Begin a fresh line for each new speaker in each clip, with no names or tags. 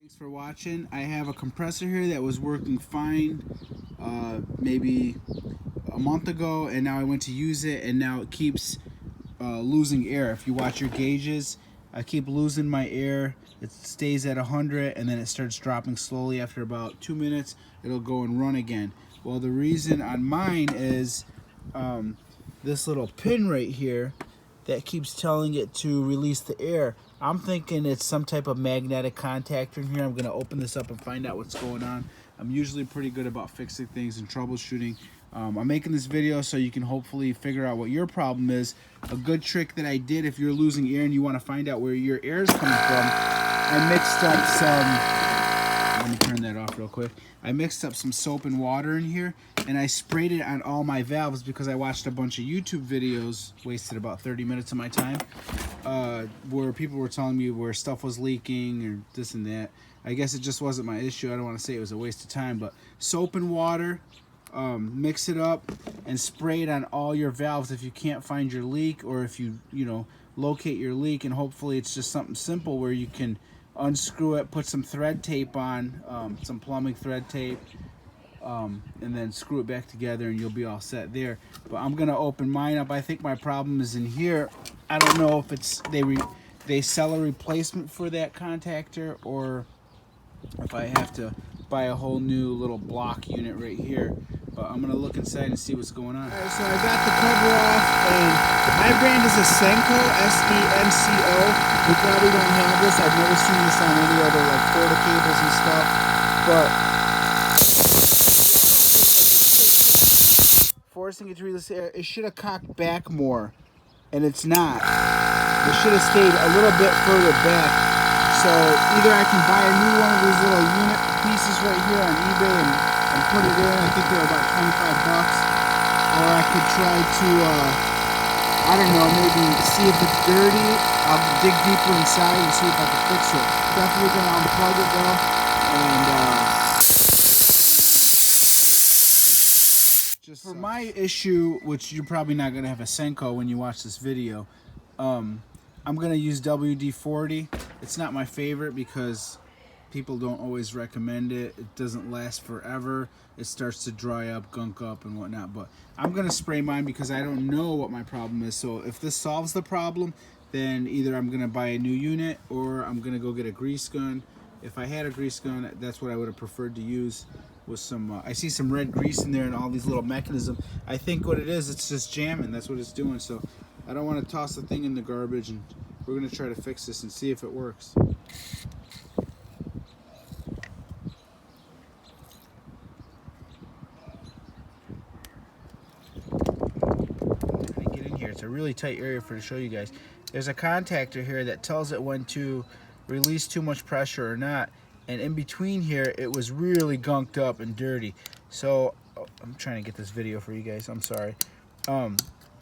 Thanks for watching. I have a compressor here that was working fine maybe a month ago, and now I went to use it and now it keeps losing air. If you watch your gauges, I keep losing my air. It stays at 100 and then it starts dropping slowly. After about 2 minutes it'll go and run again. Well, the reason on mine is this little pin right here that keeps telling it to release the air. I'm thinking it's some type of magnetic contactor in here. I'm going to open this up and find out what's going on. I'm usually pretty good about fixing things and troubleshooting. I'm making this video so you can hopefully figure out what your problem is. A good trick that I did, if you're losing air and you want to find out where your air is coming from, I mixed up some... Let me turn that off real quick. I mixed up some soap and water in here, and I sprayed it on all my valves because I watched a bunch of YouTube videos, wasted about 30 minutes of my time, where people were telling me where stuff was leaking or this and that. I guess it just wasn't my issue. I don't want to say it was a waste of time, but soap and water, mix it up and spray it on all your valves if you can't find your leak, or if you locate your leak, and hopefully it's just something simple where you can unscrew it, put some thread tape on, some plumbing thread tape, and then screw it back together and you'll be all set there. But I'm gonna open mine up. I think my problem is in here. I don't know if it's they sell a replacement for that contactor, or if I have to buy a whole new little block unit right here. But I'm gonna look inside and see what's going on. Alright, so I got the cover off, and my brand is a Senko, S-E-N-C-O. You probably don't have this. I've never seen this on any other like Florida cables and stuff. But forcing it to release air, it should have cocked back more, and it's not. It should have stayed a little bit further back. So either I can buy a new one of these little unit pieces right here on eBay and put it in. I think they're about 25 bucks. Or I could try to, I don't know, maybe see if it's dirty. I'll dig deeper inside and see if I can fix it. Definitely going to unplug it though. And just for my issue, which you're probably not going to have a Senko when you watch this video, I'm going to use WD-40. It's not my favorite because people don't always recommend it. It doesn't last forever. It starts to dry up, gunk up, and whatnot. But I'm going to spray mine because I don't know what my problem is. So if this solves the problem, then either I'm going to buy a new unit or I'm going to go get a grease gun. If I had a grease gun, that's what I would have preferred to use. With some, I see some red grease in there and all these little mechanisms. I think what it is, it's just jamming. That's what it's doing. So I don't want to toss the thing in the garbage, and we're going to try to fix this and see if it works. Get in here. It's a really tight area to show you guys. There's a contactor here that tells it when to release too much pressure or not. And in between here, it was really gunked up and dirty. So I'm trying to get this video for you guys. I'm sorry.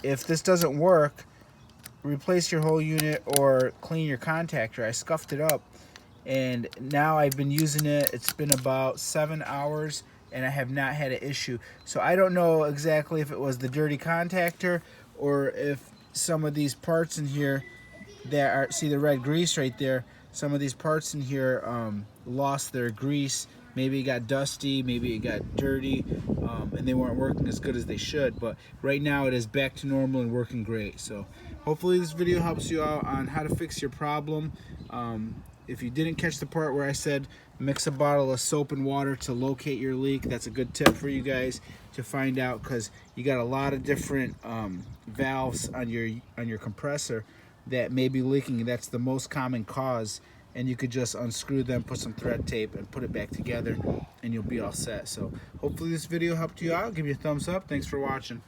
If this doesn't work, replace your whole unit or clean your contactor. I scuffed it up, and now I've been using it. It's been about 7 hours, and I have not had an issue. So I don't know exactly if it was the dirty contactor or if some of these parts in here that are, see the red grease right there, some of these parts in here lost their grease. Maybe it got dusty, maybe it got dirty, and they weren't working as good as they should. But right now it is back to normal and working great. So hopefully this video helps you out on how to fix your problem. If you didn't catch the part where I said mix a bottle of soap and water to locate your leak, that's a good tip for you guys to find out, because you got a lot of different valves on your compressor that may be leaking, and that's the most common cause. And you could just unscrew them, put some thread tape, and put it back together, and you'll be all set. So hopefully this video helped you out. Give me a thumbs up. Thanks for watching.